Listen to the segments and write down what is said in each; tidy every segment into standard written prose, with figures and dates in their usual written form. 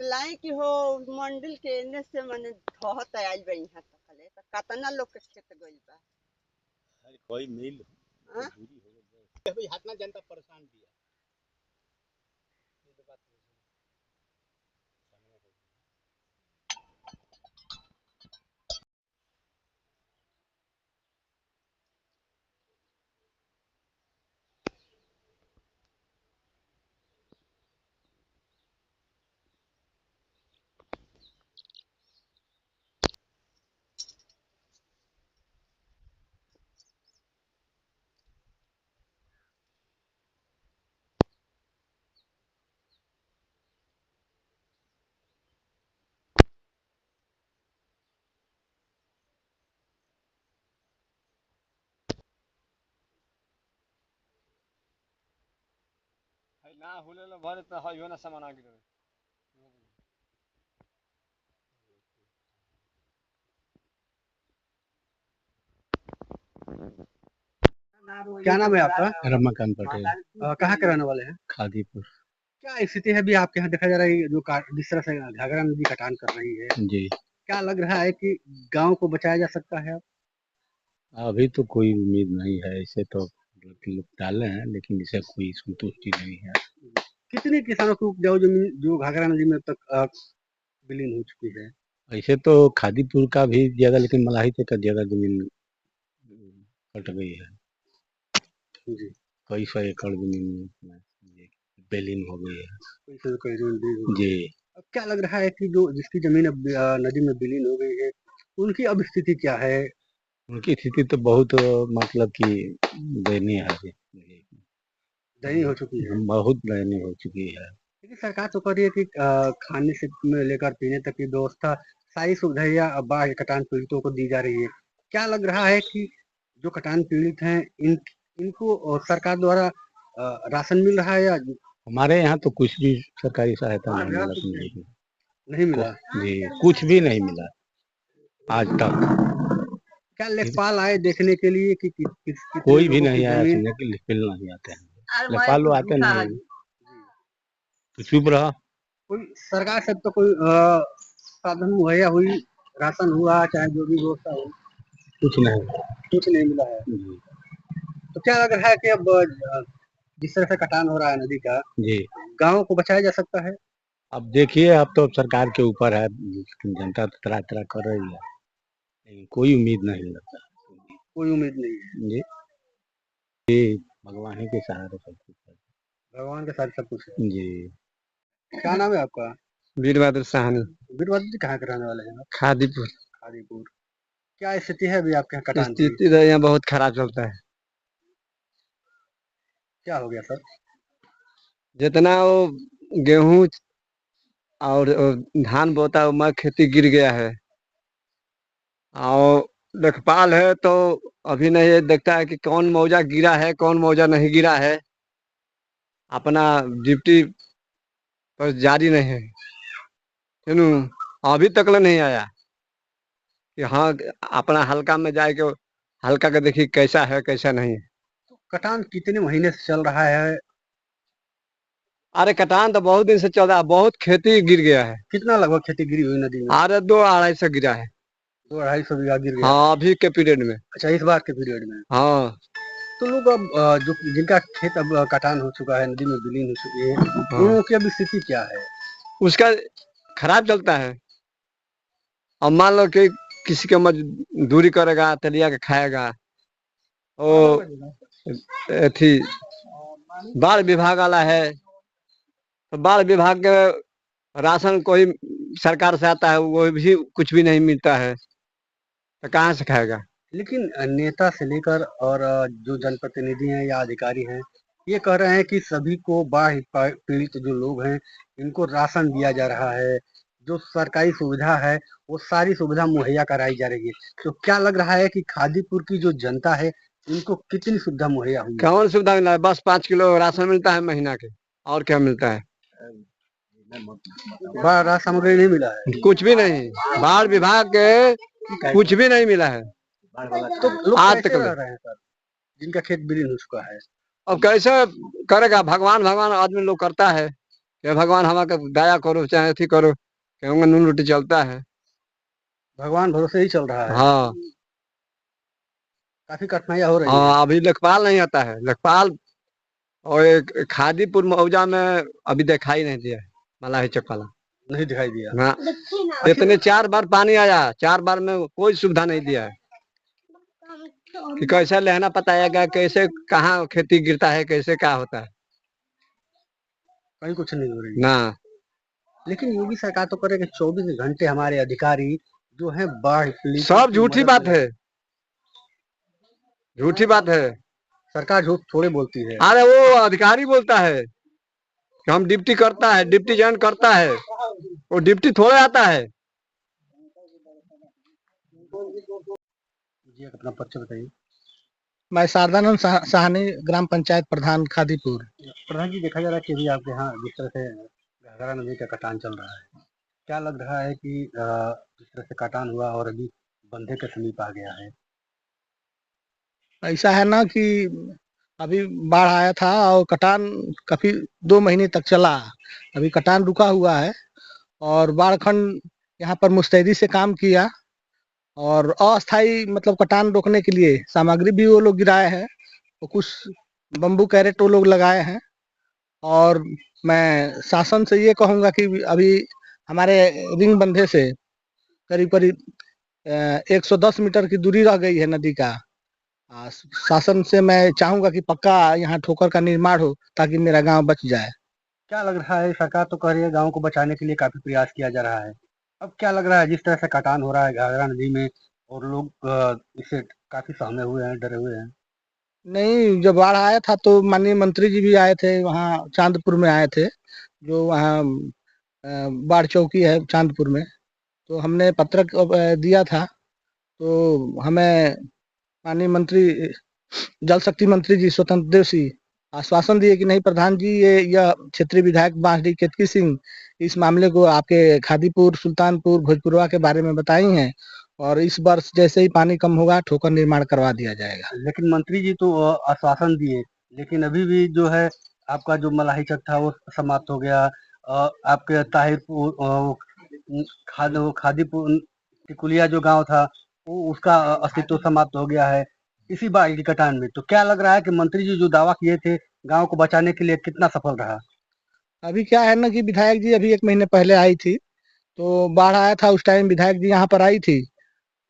बतलाई कि हो मंडिल के एने से मने धोहत आइल बा इहां तकले त कतना लोग के खेत गइल बा। अरे कोई मिल हाँ? दूरी हो गई भाई हाथना जनता परेशान भी है। ये तो बात है। ना होले ला भरे त हइयो ना सामान आगे रहे। क्या नाम है आपका? रमाकांत पटेल। कहाँ के रहने वाले हैं? खादीपुर। क्या स्थिति है अभी आपके यहाँ देखा जा रहा है जो जिस तरह से घाघरा नदी कटान कर रही है, जी क्या लग रहा है कि गांव को बचाया जा सकता है? अभी तो कोई उम्मीद नहीं है, ऐसे तो लोग डाले हैं लेकिन इसे कोई संतुष्टि नहीं है। कितने किसानों की उपजाऊ जमीन जो घाघरा नदी में तक विलीन हो चुकी है? ऐसे तो खादीपुर का भी ज्यादा, लेकिन मलाही तक का ज्यादा जमीन कट गई है। जी, कई सौ एकड़ जमीन में बेलिंग हो गई है। कोई ऋण भी हो गई। जी अब क्या लग रहा है कि जो जिसकी जमीन अब नदी में विलीन हो गई है, उनकी अब स्थिति क्या है? उनकी स्थिति तो बहुत मतलब कि दयनीय है अभी। दयनीय हो चुकी है। बहुत दयनीय हो चुकी है। लेकिन सरकार तो कह रही है कि खाने से में लेकर पीने तक की व्यवस्था सारी सुविधाएं बाढ़ कटान पीड़ितों को दी जा रही है। क्या लग रहा है कि जो कटान पीड़ित हैं इनको सरकार द्वारा राशन मिल रहा है या हमारे यहाँ तो कुछ भी सरकारी सहायता नहीं मिला मिलेगी। नहीं मिला? जी कुछ भी नहीं मिला आज तक। क्या लेखपाल आए देखने के लिए कि कितने कोई भी लोगों नहीं की आया जमीन? सुनने के लिए, बिल नहीं आते हैं। लेखपाल लोग आते नहीं तो चुप रहा। कोई सरकार से तो कोई साधन मुहैया हुई, राशन हुआ चाहे जो भी व्यवस्था हो, कुछ नहीं। कुछ नहीं मिला है। जी तो क्या लग रहा है कि अब जिस तरह से कटान हो रहा है नदी का, जी गांव को बचाया जा सकता है? अब देखिए, अब तो सरकार के ऊपर है, जनता तो तरह तरह कर रही है लेकिन कोई उम्मीद नहीं लगता। कोई उम्मीद नहीं है। जी जी भगवान ही के सहारे सब कुछ है। भगवान के साथ सब कुछ है। जी क्या नाम है आपका? वीरभद्र साहनी। वीरभद्र जी कहाँ के रहने वाले हैं आप? खादीपुर। खादीपुर। क्या स्थिति है अभी आपके यहाँ कटान की? स्थिति तो यहाँ बहुत खराब चलता है। क्या हो गया सर? जितना वो गेहूं और धान बोता है मैं खेती गिर गया है। और लेखपाल है तो अभी नहीं ये देखता है कि कौन मौजा गिरा है कौन मौजा नहीं गिरा है। अपना ड्यूटी पर जारी नहीं है। सुनू अभी तक नहीं आया कि हाँ अपना हल्का में जाए के हल्का का देखिए कैसा है कैसा नहीं है। कटान कितने महीने से चल रहा है? अरे कटान तो बहुत दिन से चल रहा है, बहुत खेती गिर गया है। कितना लगभग खेती गिरी हुई नदी में? अरे 2-2.5 गिरा है। 200-250 बीघा गिर गया? हाँ अभी के पीरियड में। अच्छा, इस बार के पीरियड में? हाँ तो लोग अब जो जिनका खेत अब कटान हो चुका है, नदी में विलीन हो चुकी है, हाँ। उन लोगों की अब स्थिति क्या है? उसका खराब चलता है। अब मान लो कि किसी का मजदूरी करेगा तलिया के खाएगा। ओ थी बाढ़ विभाग वाला है तो बाढ़ विभाग के राशन कोई सरकार से आता है वो भी कुछ भी नहीं मिलता है तो कहाँ से खाएगा। लेकिन नेता से लेकर और जो जनप्रतिनिधि हैं या अधिकारी हैं, ये कह रहे हैं कि सभी को बाढ़ पीड़ित जो लोग हैं इनको राशन दिया जा रहा है, जो सरकारी सुविधा है वो सारी सुविधा मुहैया कराई जा रही है। तो क्या लग रहा है कि खादीपुर की जो जनता है इनको कितनी सुविधा मुहैया हुई? कौन सुविधा मिला है? बस 5 किलो राशन मिलता है महीना के, और क्या मिलता है? बाढ़ सामग्री नहीं मिला है? कुछ भी नहीं। बाढ़ विभाग के कुछ भी नहीं मिला है। तो लोग आज कैसे तक रह रहे हैं सर, जिनका खेत विलीन हो चुका है? अब कैसे करेगा भगवान भगवान आदमी लोग करता है। कि भगवान हमारे दया करो चाहे अथी करो, कहूँगा नून रोटी चलता है। भगवान भरोसे ही चल रहा है। हाँ काफी कठिनाइयां हो रही है। हाँ, अभी लेखपाल नहीं आता है, लेखपाल और एक खादीपुर मौजा में अभी दिखाई नहीं दिया है मलाही चक वाला। नहीं दिखाई दिया। ना, इतने 4 बार पानी आया, 4 बार में कोई सुविधा नहीं दिया है कि कैसे लहना पताएगा, कैसे कहाँ खेती गिरता है, कैसे क्या होता है। कहीं कुछ नहीं हो रही है। ना, लेकिन योगी सरकार तो करे कि 24 घंटे हमारे अधिकारी जो है बाढ़ पीड़ितों सब की झूठी मदद बात में- है, झूठी बात है। सरकार झूठ थोड़े बोलती है। अरे वो अधिकारी बोलता है कि हम डिप्टी करता है, डिप्टी ज्वाइन करता है, वो डिप्टी थोड़े आता है। जी अपना परिचय बताइए। मैं शारदानंद साहनी, ग्राम पंचायत प्रधान, खादीपुर। प्रधान जी, देखा जा रहा है कि अभी आपके यहाँ जिस तरह से घाघरा नदी का कटान चल रहा है, क्या लग रहा है कि जिस तरह से कटान हुआ और अभी बंधे के समीप आ गया है? ऐसा है ना कि अभी बाढ़ आया था और कटान काफी 2 महीने तक चला। अभी कटान रुका हुआ है और बाढ़ खंड यहाँ पर मुस्तैदी से काम किया और अस्थायी मतलब कटान रोकने के लिए सामग्री भी वो लोग गिराए हैं और कुछ बम्बू कैरेट वो लोग लगाए हैं। और मैं शासन से ये कहूँगा कि अभी हमारे रिंग बंधे से करीब करीब 110 मीटर की दूरी रह गई है नदी का। शासन से मैं चाहूंगा कि पक्का यहाँ ठोकर का निर्माण हो ताकि मेरा गांव बच जाए। क्या लग रहा है, सरकार तो कह रही है गाँव को बचाने के लिए काफी प्रयास किया जा रहा है, अब क्या लग रहा है जिस तरह से कटान हो रहा है घाघरा नदी में और लोग इससे काफी सहमे हुए हैं, डरे हुए हैं? नहीं, जब बाढ़ आया था तो माननीय मंत्री जी भी आए थे, वहाँ चांदपुर में आए थे, जो वहाँ बाढ़ चौकी है चांदपुर में। तो हमने पत्र दिया था, तो हमें माननीय मंत्री जल शक्ति मंत्री जी स्वतंत्र देव सिंह आश्वासन दिए कि नहीं प्रधान जी, यह क्षेत्रीय विधायक बांसडी केतकी सिंह इस मामले को आपके खादीपुर, सुल्तानपुर, भोजपुरवा के बारे में बताई हैं और इस वर्ष जैसे ही पानी कम होगा ठोकर निर्माण करवा दिया जाएगा। लेकिन मंत्री जी तो आश्वासन दिए, लेकिन अभी भी जो है आपका जो मलाही चक था वो समाप्त हो गया। आपके ताहिरपुर खादीपुर टिकुलिया जो गांव था वो उसका अस्तित्व समाप्त हो गया है इसी बाढ़ की कटान में। तो क्या लग रहा है कि मंत्री जी जो दावा किए थे गांव को बचाने के लिए कितना सफल रहा? अभी क्या है ना कि विधायक जी अभी 1 महीने पहले आई थी, तो बाढ़ आया था उस टाइम विधायक जी यहाँ पर आई थी,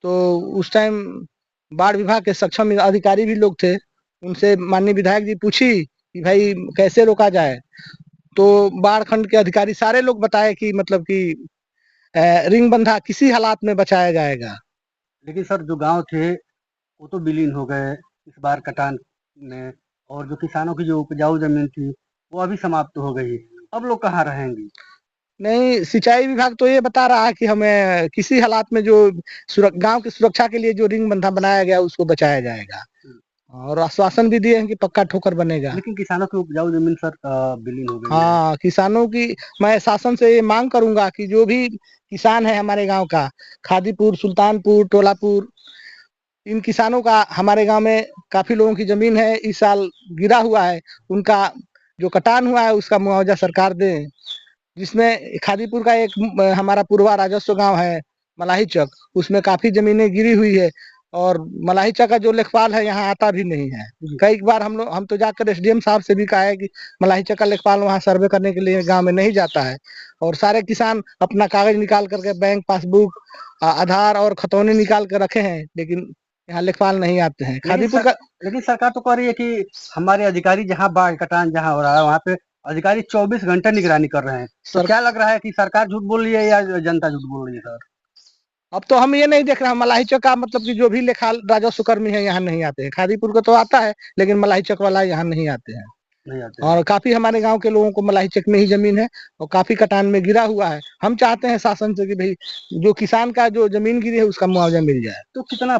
तो उस टाइम बाढ़ विभाग के सक्षम अधिकारी भी लोग थे। उनसे माननीय विधायक जी पूछी कि भाई कैसे रोका जाए, तो बाढ़ खंड के अधिकारी सारे लोग बताए कि मतलब कि रिंग बंधा किसी हालात में बचाया जाएगा। लेकिन सर जो गांव थे वो तो विलीन हो गए इस बार कटान में, और जो किसानों की जो उपजाऊ जमीन थी वो अभी समाप्त हो गई। अब लोग कहाँ रहेंगे? नहीं, सिंचाई विभाग तो ये बता रहा है कि हमें किसी हालात में जो गांव की सुरक्षा के लिए जो रिंग बंधा बनाया गया उसको बचाया जाएगा और आश्वासन भी दिए हैं कि पक्का ठोकर बनेगा। लेकिन किसानों की उपजाऊ जमीन सर विलीन हो गई है। हाँ, किसानों की मैं शासन से ये मांग करूंगा कि जो भी किसान है हमारे गांव का, खादीपुर, सुल्तानपुर, टोलापुर, इन किसानों का हमारे गांव में काफी लोगों की जमीन है, इस साल गिरा हुआ है, उनका जो कटान हुआ है उसका मुआवजा सरकार दे। जिसमें खादीपुर का एक हमारा पूर्वा राजस्व गांव है मलाही चक, उसमें काफी जमीनें गिरी हुई है और मलाही चक का जो लेखपाल है यहाँ आता भी नहीं है। कई बार हम तो जाकर एसडीएम साहब से भी कहा है कि मलाही चक का लेखपाल वहाँ सर्वे करने के लिए गांव में नहीं जाता है और सारे किसान अपना कागज निकाल करके बैंक पासबुक, आधार और खतौनी निकाल कर रखे हैं, लेकिन यहाँ लेखपाल नहीं आते हैं। खादीपुर का लेकिन सरकार तो कह रही है कि हमारे अधिकारी जहाँ बाढ़ कटान जहाँ हो रहा है वहाँ पे अधिकारी 24 घंटे निगरानी कर रहे हैं। तो क्या लग रहा है कि सरकार झूठ बोल रही है या जनता झूठ बोल रही है सर? अब तो हम ये नहीं देख रहे हैं, मलाही चक का मतलब कि जो भी लेखा राजस्व कर्मी है यहाँ नहीं आते हैं। खादीपुर का तो आता है लेकिन मलाही चक वाला यहाँ नहीं आते हैं। नहीं आते और काफी हमारे गांव के लोगों को मलाही चक में ही जमीन है और काफी कटान में गिरा हुआ है। हम चाहते हैं शासन से कि भाई जो किसान का जो जमीन गिरी है उसका मुआवजा मिल जाए। तो कितना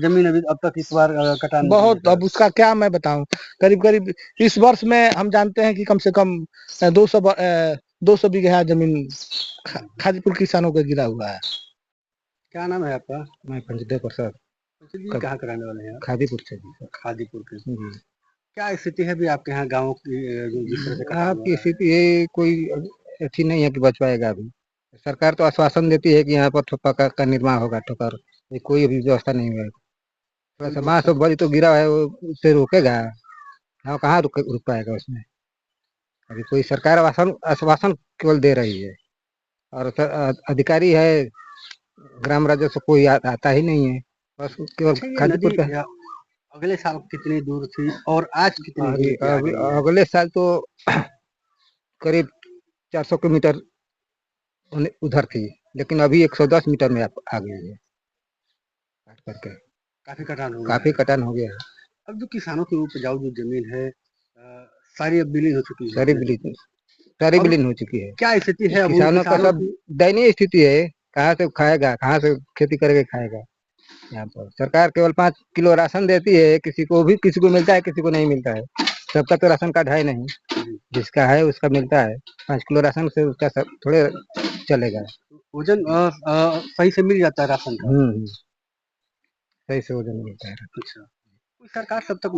जमीन अभी अब तक इस बार कटान में बहुत, गिरी है अब उसका क्या मैं बताऊं, करीब करीब इस वर्ष में हम जानते हैं कि कम से कम 200 बीघा जमीन खादीपुर किसानों का गिरा हुआ है। क्या नाम है आपका? मैं पंचदेव प्रसाद, जी कहाँ कराने वाले हैं? खादीपुर से जी। खादीपुर के। क्या स्थिति है भी आपके यहाँ गाँव की जो जिस तरह से कटाव हो आपकी रहा है? स्थिति ये कोई अच्छी नहीं है कि बच पाएगा अभी। सरकार तो आश्वासन देती है कि यहाँ पर पक्का का निर्माण होगा ठोकर, ये कोई अभी व्यवस्था नहीं हुआ है। थोड़ा सा बांस बड़ी तो गिरा है, वो उससे रोकेगा, हाँ कहाँ रुक पाएगा उसमें। अभी कोई सरकार आश्वासन केवल दे रही है, और अधिकारी है ग्राम राजस्व कोई आता ही नहीं है, बस केवल अच्छा, ये खादीपुर नदी का। अगले साल कितनी दूर थी और आज कितनी दूर पे आ गई है? अगले साल तो करीब 400 किलोमीटर उधर थी, लेकिन अभी 110 मीटर में आ गई है काट करके। काफी कटान हो गया काफी है। कटान हो गया है। अब जो किसानों की उपजाऊ जो जमीन है सारी अब विलीन हो चुकी है। सारी अब विलीन हो चुकी है। क्या स्थिति है अब उन किसानों का सब की? दयनीय स्थिति है, कहाँ से खाएगा, कहाँ से खेती करके खाएगा। यहाँ पर सरकार केवल 5 किलो राशन देती है, किसी को मिलता है, किसी को नहीं मिलता है। सबका तो राशन कार्ड है नहीं, जिसका है उसका मिलता है। 5 किलो राशन से उसका सब थोड़े चलेगा। वजन सही से मिल जाता है राशन का? सही से वजन मिलता है। अच्छा, कोई सरकार सब तक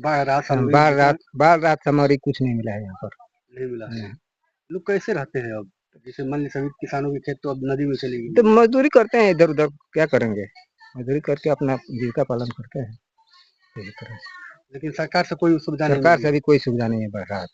बाढ़ रात हमारी कुछ नहीं मिला है यहाँ पर। नहीं मिला है। लोग कैसे रहते हैं अब? जैसे मान लीजिए सभी किसानों के खेत तो अब नदी में चली गई। तो मजदूरी करते हैं इधर उधर, क्या करेंगे, मजदूरी करके अपना जीविका पालन करते हैं इसी तरह से। लेकिन सरकार से कोई सुविधा नहीं सरकार मिली। से अभी कोई सुविधा नहीं है राहत।